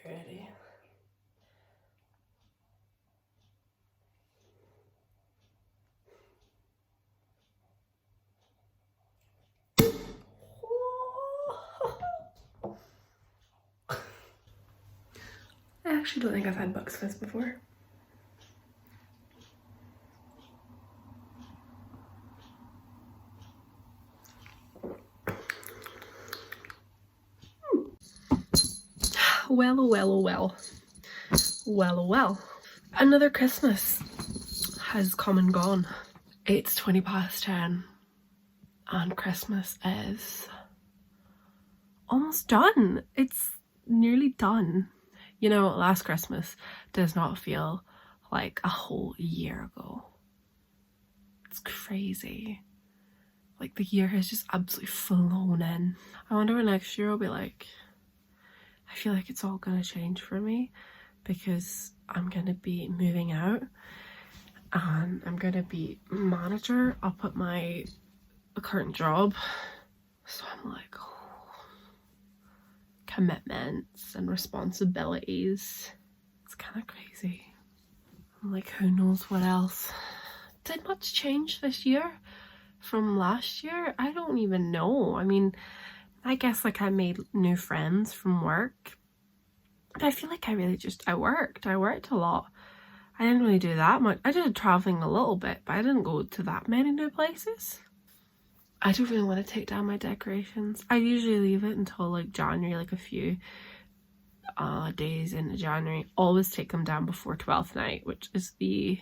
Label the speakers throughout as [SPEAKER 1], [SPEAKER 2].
[SPEAKER 1] Ready? I actually don't think I've had bucks fizz before. Well, oh well, oh well. Well, oh well. Another Christmas has come and gone. It's 10:20 and Christmas is almost done. It's nearly done. You know, last Christmas does not feel like a whole year ago. It's crazy. Like the year has just absolutely flown in. I wonder what next year will be like. I feel like it's all gonna change for me because I'm gonna be moving out and I'm gonna be manager up at my current job. So I'm like, oh, commitments and responsibilities. It's kind of crazy. I'm like, who knows what else? Did much change this year from last year? I don't even know. I mean, I guess like I made new friends from work. But I feel like I really just, I worked a lot. I didn't really do that much. I did traveling a little bit, but I didn't go to that many new places. I don't really want to take down my decorations. I usually leave it until like January, like a few days into January. Always take them down before 12th night, which is the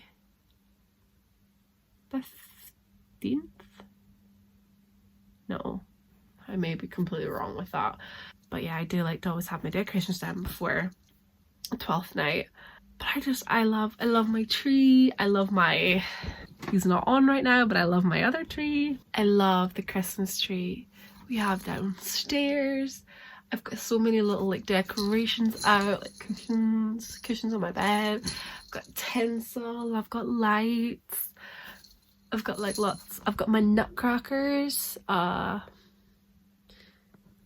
[SPEAKER 1] 15th? No, I may be completely wrong with that. But yeah, I do like to always have my decorations down before 12th night. But I love my tree. I love my, he's not on right now, but I love my other tree. I love the Christmas tree we have downstairs. I've got so many little like decorations out, like cushions on my bed. I've got tinsel, I've got lights. I've got like lots, I've got my nutcrackers.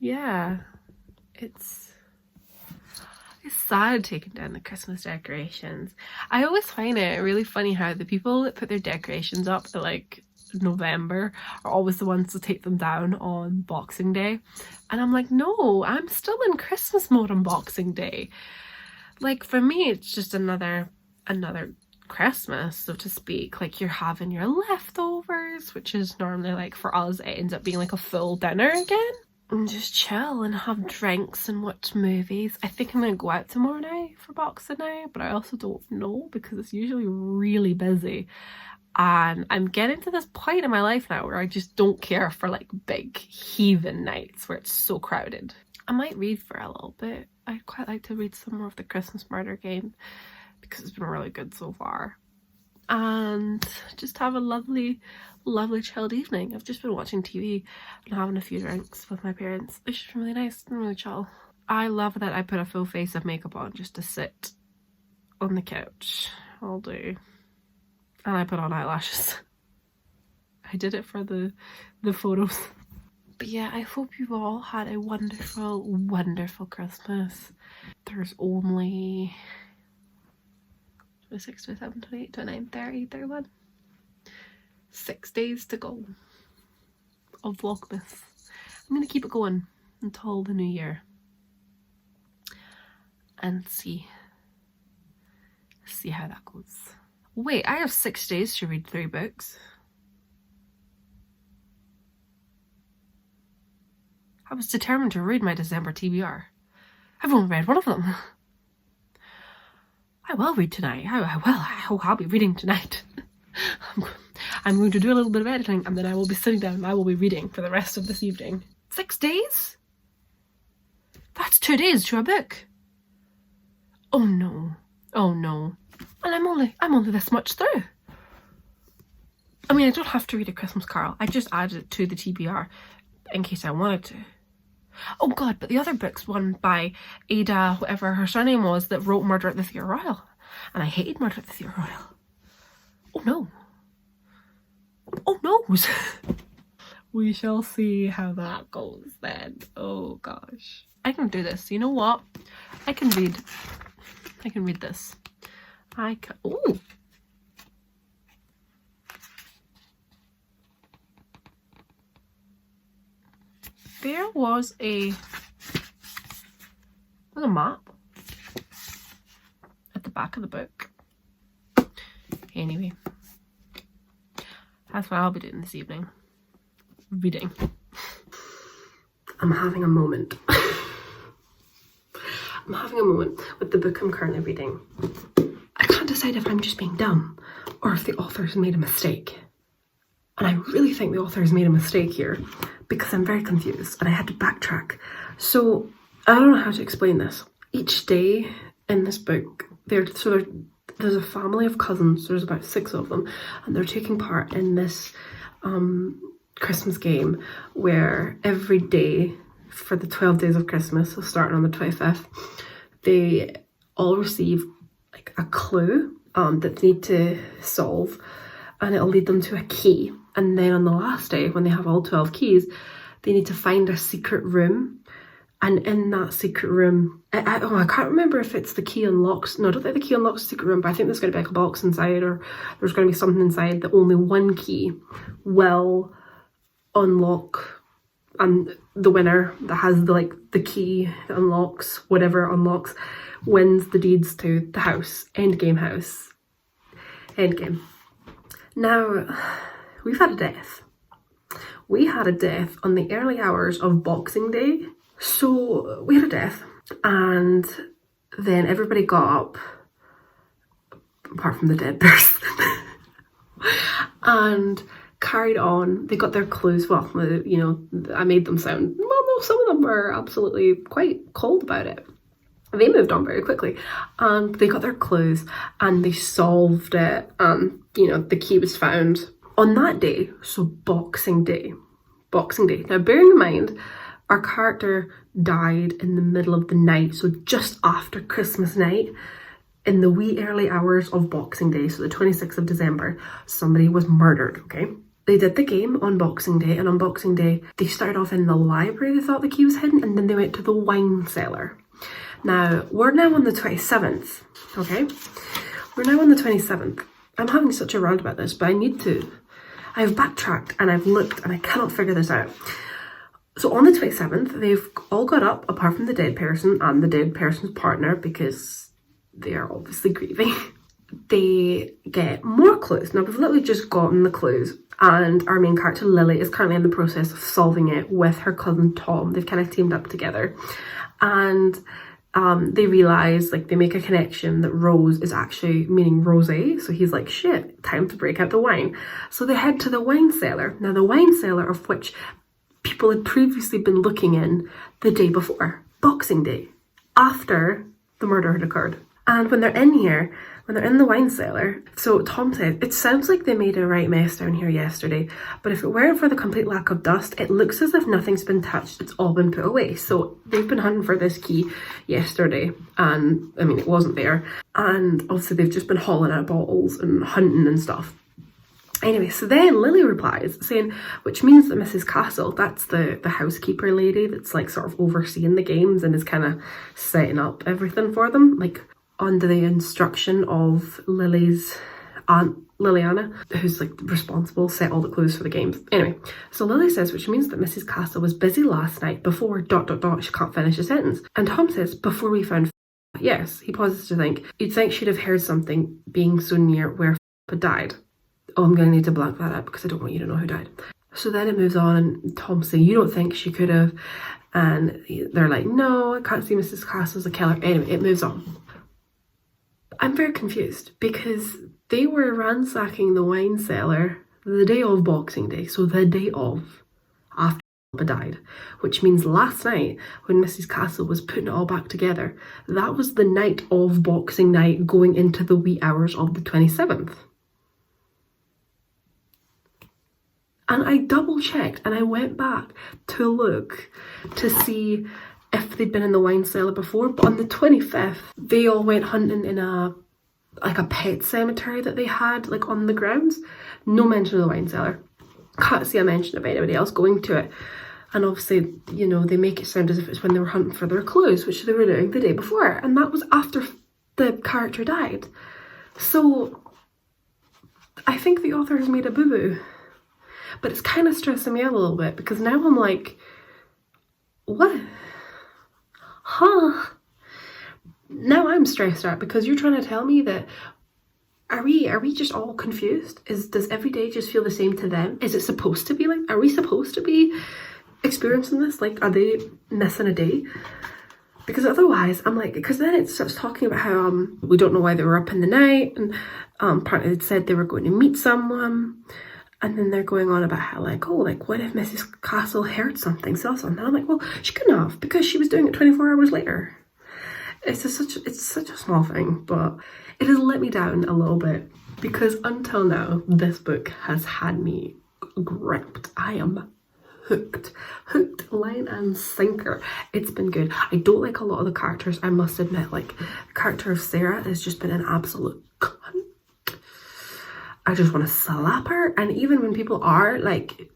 [SPEAKER 1] Yeah, it's sad taking down the Christmas decorations. I always find it really funny how the people that put their decorations up at like November are always the ones to take them down on Boxing Day. And I'm like, no, I'm still in Christmas mode on Boxing Day. Like for me, it's just another Christmas, so to speak. Like you're having your leftovers, which is normally like for us, it ends up being like a full dinner again. And just chill and have drinks and watch movies. I think I'm gonna go out tomorrow night for Boxing Day, but I also don't know because it's usually really busy. And I'm getting to this point in my life now where I just don't care for like big heathen nights where it's so crowded. I might read for a little bit. I'd quite like to read some more of the Christmas Murder Game because it's been really good so far. And just have a lovely chilled evening. I've just been watching TV and having a few drinks with my parents. It's just been really nice and really chill. I love that I put a full face of makeup on just to sit on the couch all day. And I put on eyelashes. I did it for the photos. But yeah, I hope you've all had a wonderful Christmas. There's only 26, 27, 28, 29, 30, 31. 6 days to go of Vlogmas. I'm going to keep it going until the new year. And see how that goes. Wait, I have 6 days to read 3 books. I was determined to read my December TBR. I've only read one of them. I will read tonight. I'll be reading tonight. I'm going to do a little bit of editing and then I will be sitting down and I will be reading for the rest of this evening. 6 days? That's 2 days to a book. Oh no. Oh no. And I'm only this much through. I mean, I don't have to read A Christmas Carol. I just added it to the TBR in case I wanted to. Oh god, but the other book's one by Ada, whatever her surname was, that wrote Murder at the Theatre Royal. And I hated Murder at the Theatre Royal. Oh no. Oh no. We shall see how that goes then. Oh gosh. I can do this. You know what? I can read this. Oh. There was a map at the back of the book. Anyway, that's what I'll be doing this evening. Reading. I'm having a moment. I'm having a moment with the book I'm currently reading. I can't decide if I'm just being dumb or if the author's made a mistake. And I really think the author has made a mistake here because I'm very confused and I had to backtrack. So I don't know how to explain this. Each day in this book, there's a family of cousins. There's about 6 of them, and they're taking part in this Christmas game where every day for the 12 days of Christmas, so starting on the 25th, they all receive like a clue. that they need to solve, and it'll lead them to a key. And then on the last day, when they have all 12 keys, they need to find a secret room. And in that secret room, I can't remember if it's the key unlocks. No, I don't think the key unlocks the secret room, but I think there's going to be like a box inside, or there's going to be something inside that only one key will unlock. And the winner that has the key that unlocks whatever unlocks wins the deeds to the house. Endgame house. Endgame. Now, we've had a death. We had a death on the early hours of Boxing Day. So we had a death, and then everybody got up, apart from the dead person, and carried on. They got their clues. Well, you know, I made them sound, well, no, some of them were absolutely quite cold about it. They moved on very quickly, and they got their clues, and they solved it, and, you know, the key was found on that day. So Boxing Day. Boxing Day. Now, bearing in mind, our character died in the middle of the night, so just after Christmas night, in the wee early hours of Boxing Day, so the 26th of December, somebody was murdered, okay? They did the game on Boxing Day, and on Boxing Day, they started off in the library, they thought the key was hidden, and then they went to the wine cellar. Now, we're now on the 27th, okay? We're now on the 27th. I'm having such a rant about this, but I've backtracked, and I've looked, and I cannot figure this out. So on the 27th, they've all got up, apart from the dead person and the dead person's partner, because they are obviously grieving. They get more clues. Now, we've literally just gotten the clues, and our main character, Lily, is currently in the process of solving it with her cousin, Tom. They've kind of teamed up together. And they realise, like, they make a connection that Rose is actually meaning rosé. So he's like, shit, time to break out the wine. So they head to the wine cellar. Now, the wine cellar of which people had previously been looking in the day before, Boxing Day, after the murder had occurred. And when they're in here, when they're in the wine cellar, so Tom said, it sounds like they made a right mess down here yesterday, but if it weren't for the complete lack of dust, it looks as if nothing's been touched, it's all been put away. So they've been hunting for this key yesterday, and I mean, it wasn't there. And obviously they've just been hauling out bottles and hunting and stuff. Anyway, so then Lily replies saying, which means that Mrs. Castle, that's the housekeeper lady that's like sort of overseeing the games and is kind of setting up everything for them, like under the instruction of Lily's aunt, Liliana, who's like responsible, set all the clues for the games. Anyway, so Lily says, which means that Mrs. Castle was busy last night before ... She can't finish the sentence. And Tom says, before we found yes, he pauses to think, you'd think she'd have heard something being so near where had died. Oh, I'm going to need to blank that out because I don't want you to know who died. So then it moves on, and Tom's saying, you don't think she could have? And they're like, no, I can't see Mrs. Castle's a killer. Anyway, it moves on. I'm very confused because they were ransacking the wine cellar the day of Boxing Day, so the day of, after died, which means last night when Mrs. Castle was putting it all back together, that was the night of Boxing Night going into the wee hours of the 27th. And I double checked and I went back to look to see if they'd been in the wine cellar before. But on the 25th, they all went hunting in a pet cemetery that they had like on the grounds. No mention of the wine cellar. Can't see a mention of anybody else going to it. And obviously, you know, they make it sound as if it's when they were hunting for their clues, which they were doing the day before. And that was after the character died. So I think the author has made a boo-boo. But it's kind of stressing me out a little bit because now I'm like, what? Huh? Now I'm stressed out because you're trying to tell me that are we just all confused? Does every day just feel the same to them? Is it supposed to be like, are we supposed to be experiencing this? Like, are they missing a day? Because otherwise, I'm like, because then it starts talking about how we don't know why they were up in the night, and apparently it said they were going to meet someone. And then they're going on about how, like, oh, like, what if Mrs. Castle heard something, saw something? And I'm like, well, she couldn't have, because she was doing it 24 hours later. It's such a small thing, but it has let me down a little bit, because until now, this book has had me gripped. I am hooked, line and sinker. It's been good. I don't like a lot of the characters, I must admit. Like, the character of Sarah has just been an absolute I just want to slap her. And even when people are like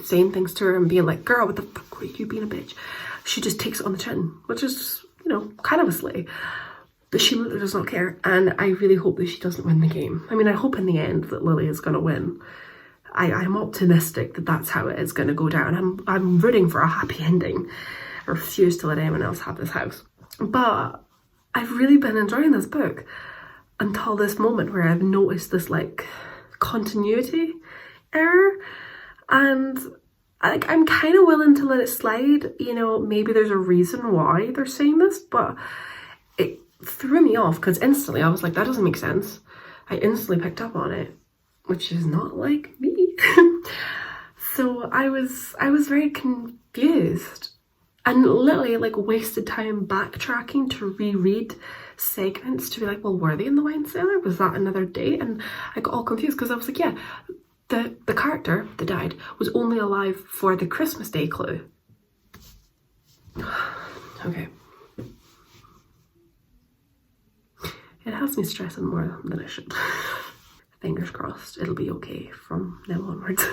[SPEAKER 1] saying things to her and being like, girl, what the fuck were you being a bitch? She just takes it on the chin, which is, you know, kind of a slay. But she literally does not care. And I really hope that she doesn't win the game. I mean, I hope in the end that Lily is going to win. I'm optimistic that that's how it is going to go down. I'm rooting for a happy ending. I refuse to let anyone else have this house. But I've really been enjoying this book until this moment where I've noticed this like continuity error, and I'm kind of willing to let it slide. You know, maybe there's a reason why they're saying this, but it threw me off because instantly I was like, that doesn't make sense. I instantly picked up on it, which is not like me. So I was very confused and literally like wasted time backtracking to reread segments to be like, well, were they in the wine cellar? Was that another date? And I got all confused because I was like, yeah, the character that died was only alive for the Christmas Day clue. Okay. It has me stressing more than it should. Fingers crossed it'll be okay from now onwards.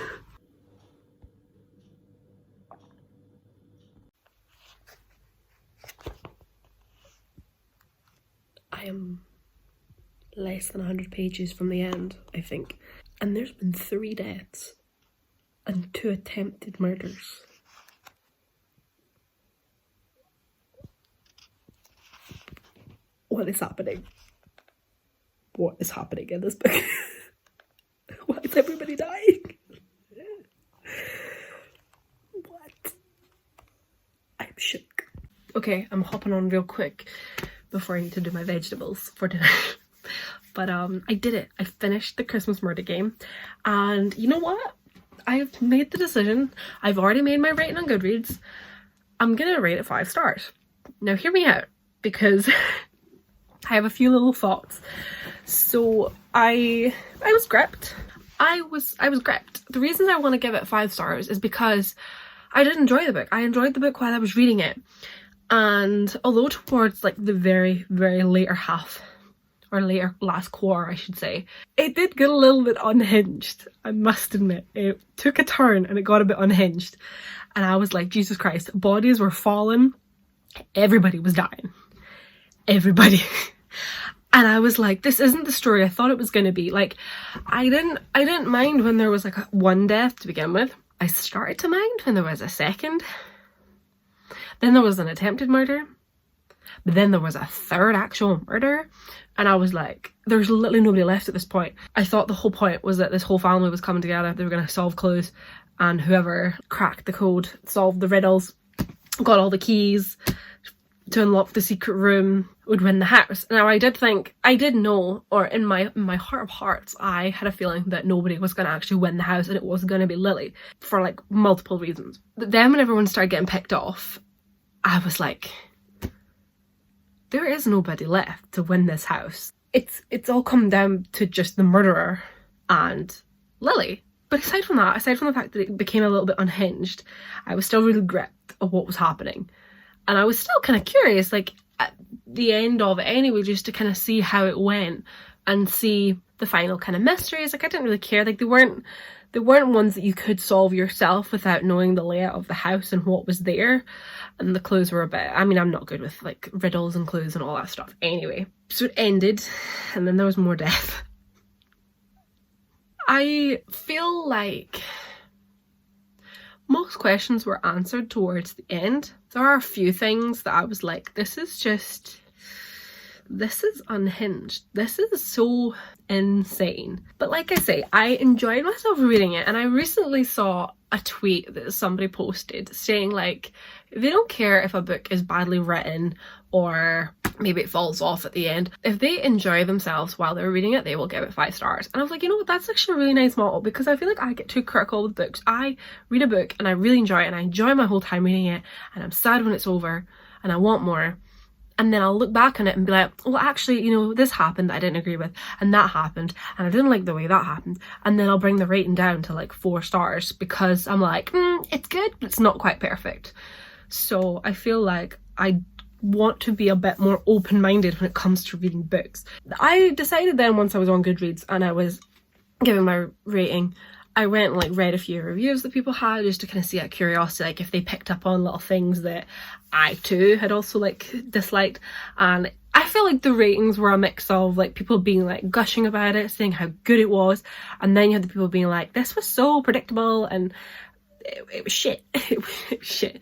[SPEAKER 1] I am less than 100 pages from the end, I think. And there's been 3 deaths and 2 attempted murders. What is happening? What is happening in this book? Why is everybody dying? What? I'm shook. Okay, I'm hopping on real quick before I need to do my vegetables for dinner. But I did it. I finished the Christmas murder game, and you know what? I've made the decision. I've already made my rating on Goodreads. I'm gonna rate it 5 stars. Now hear me out, because I have a few little thoughts. So I was gripped. I was gripped. The reason I want to give it 5 stars is because I did enjoy the book. I enjoyed the book while I was reading it. And although towards like the very, very later half, or later last quarter I should say, it did get a little bit unhinged, I must admit. It took a turn and it got a bit unhinged. And I was like, Jesus Christ, bodies were falling. Everybody was dying. Everybody. And I was like, this isn't the story I thought it was going to be. Like, I didn't mind when there was like 1 death to begin with. I started to mind when there was a second. Then there was an attempted murder. But then there was a 3rd actual murder. And I was like, there's literally nobody left at this point. I thought the whole point was that this whole family was coming together. They were going to solve clues. And whoever cracked the code, solved the riddles, got all the keys to unlock the secret room, would win the house. Now I did know, or in my heart of hearts, I had a feeling that nobody was going to actually win the house and it was going to be Lily, for like multiple reasons. But then when everyone started getting picked off, I was like, there is nobody left to win this house. It's all come down to just the murderer and Lily. But aside from the fact that it became a little bit unhinged, I was still really gripped of what was happening. And I was still kind of curious, like, at the end of it anyway, just to kind of see how it went and see the final kind of mysteries. Like, I didn't really care. Like, they weren't ones that you could solve yourself without knowing the layout of the house and what was there. And the clues were a bit, I mean, I'm not good with, like, riddles and clues and all that stuff. Anyway, so it ended, and then there was more death. I feel like most questions were answered towards the end. There are a few things that I was like, this is unhinged. This is so insane. But like I say, I enjoyed myself reading it, and I recently saw a tweet that somebody posted saying like, they don't care if a book is badly written or maybe it falls off at the end. If they enjoy themselves while they're reading it, they will give it 5 stars. And I was like, you know what, that's actually a really nice motto, because I feel like I get too critical with books. I read a book and I really enjoy it, and I enjoy my whole time reading it, and I'm sad when it's over and I want more. And then I'll look back on it and be like, well, actually, you know, this happened that I didn't agree with, and that happened, and I didn't like the way that happened. And then I'll bring the rating down to like 4 stars because I'm like, it's good, but it's not quite perfect. So I feel like I want to be a bit more open-minded when it comes to reading books. I decided then, once I was on Goodreads and I was giving my rating, I went and like read a few reviews that people had just to kind of see out of curiosity, like if they picked up on little things that I too had also like disliked. And I feel like the ratings were a mix of like people being like gushing about it, saying how good it was, and then you had the people being like, this was so predictable and it was shit. It was shit.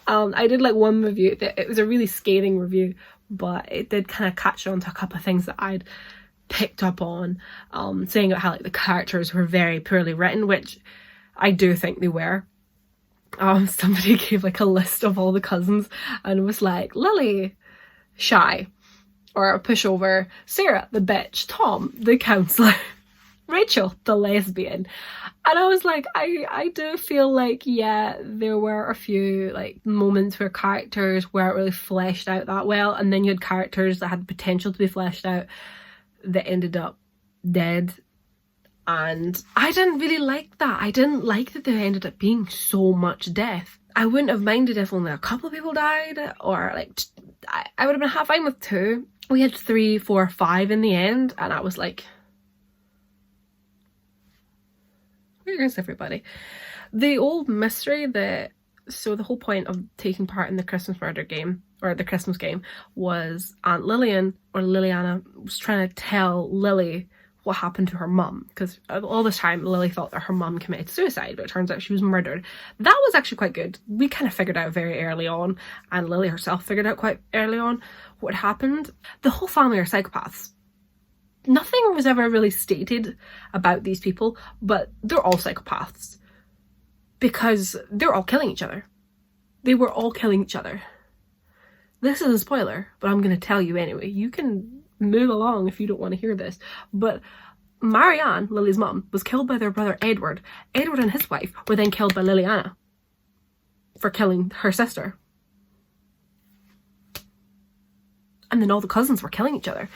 [SPEAKER 1] I did like one review that it was a really scathing review, but it did kind of catch on to a couple of things that I'd picked up on, saying about how like the characters were very poorly written, which I do think they were. Somebody gave like a list of all the cousins and was like, Lily, shy, or a pushover, Sarah, the bitch, Tom, the counsellor, Rachel, the lesbian. And I was like, I do feel like, yeah, there were a few like moments where characters weren't really fleshed out that well, and then you had characters that had the potential to be fleshed out that ended up dead. And I didn't really like that. I didn't like that there ended up being so much death. I wouldn't have minded if only a couple of people died, or like, I would have been fine with 2. We had 3, 4, 5 in the end, and I was like, where is everybody? The old mystery that, so the whole point of taking part in the Christmas murder game, or the Christmas game, was Aunt Lillian, or Liliana, was trying to tell Lily what happened to her mum, because all this time Lily thought that her mum committed suicide, but it turns out she was murdered. That was actually quite good. We kind of figured out very early on, and Lily herself figured out quite early on what happened. The whole family are psychopaths. Nothing was ever really stated about these people, but they're all psychopaths because they're all killing each other. They were all killing each other. This is a spoiler, but I'm going to tell you anyway. You can move along if you don't want to hear this. But Marianne, Lily's mum, was killed by their brother Edward. Edward and his wife were then killed by Liliana for killing her sister. And then all the cousins were killing each other.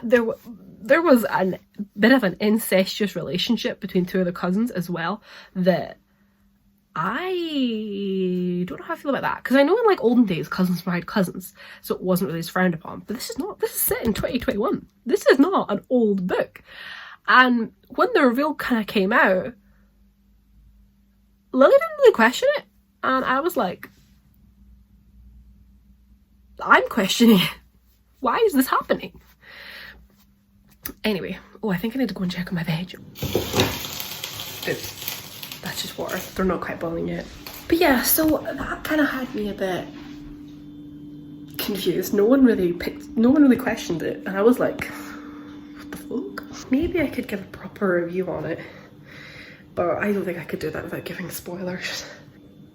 [SPEAKER 1] There was a bit of an incestuous relationship between 2 of the cousins as well, that I don't know how I feel about that, because I know in like olden days cousins married cousins, so it wasn't really as frowned upon, but this is set in 2021. This is not an old book. And when the reveal kind of came out, Lily didn't really question it, and I was like, I'm questioning it. Why is this happening? Anyway, I think I need to go and check on my veg. Oops, that's just water. They're not quite boiling yet. But yeah, so that kind of had me a bit confused. No one really questioned it, and I was like, what the fuck? Maybe I could give a proper review on it, but I don't think I could do that without giving spoilers.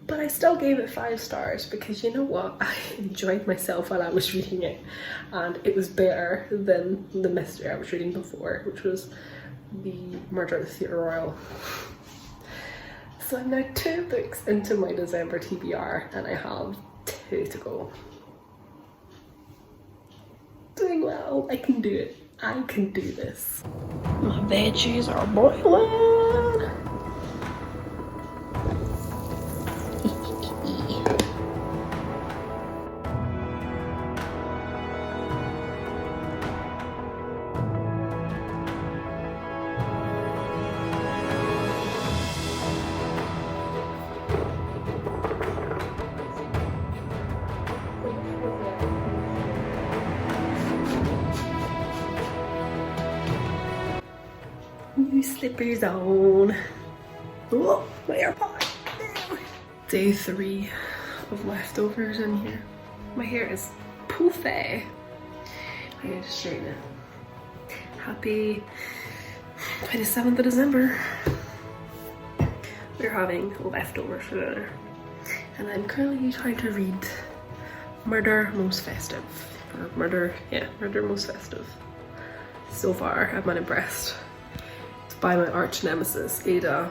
[SPEAKER 1] But I still gave it 5 stars because, you know what, I enjoyed myself while I was reading it, and it was better than the mystery I was reading before, which was the Murder at the Theatre Royal. So I'm now 2 books into my December TBR, and I have 2 to go. Doing well. I can do it. I can do this. My veggies are boiling. New slippers on. Oh, my AirPod. Day 3 of leftovers in here. My hair is poofy. I need to straighten it. Happy 27th of December. We're having leftovers for dinner. And I'm currently trying to read Murder Most Festive. Or Murder Most Festive. So far, I'm unimpressed. It's by my arch nemesis, Ada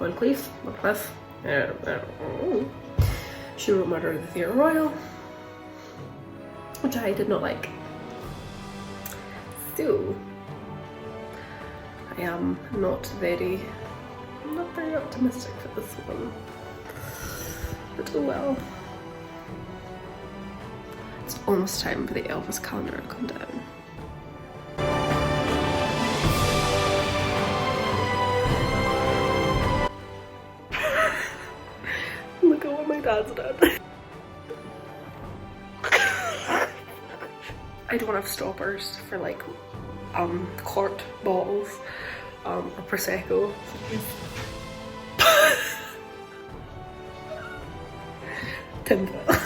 [SPEAKER 1] Moncrief. She wrote Murder at the Theatre Royal, which I did not like. So, I am not very optimistic for this one. But oh well. It's almost time for the Elvis calendar to come down. Look at what my dad's done. I don't have stoppers for like quart bottles or prosecco. Tinfoil.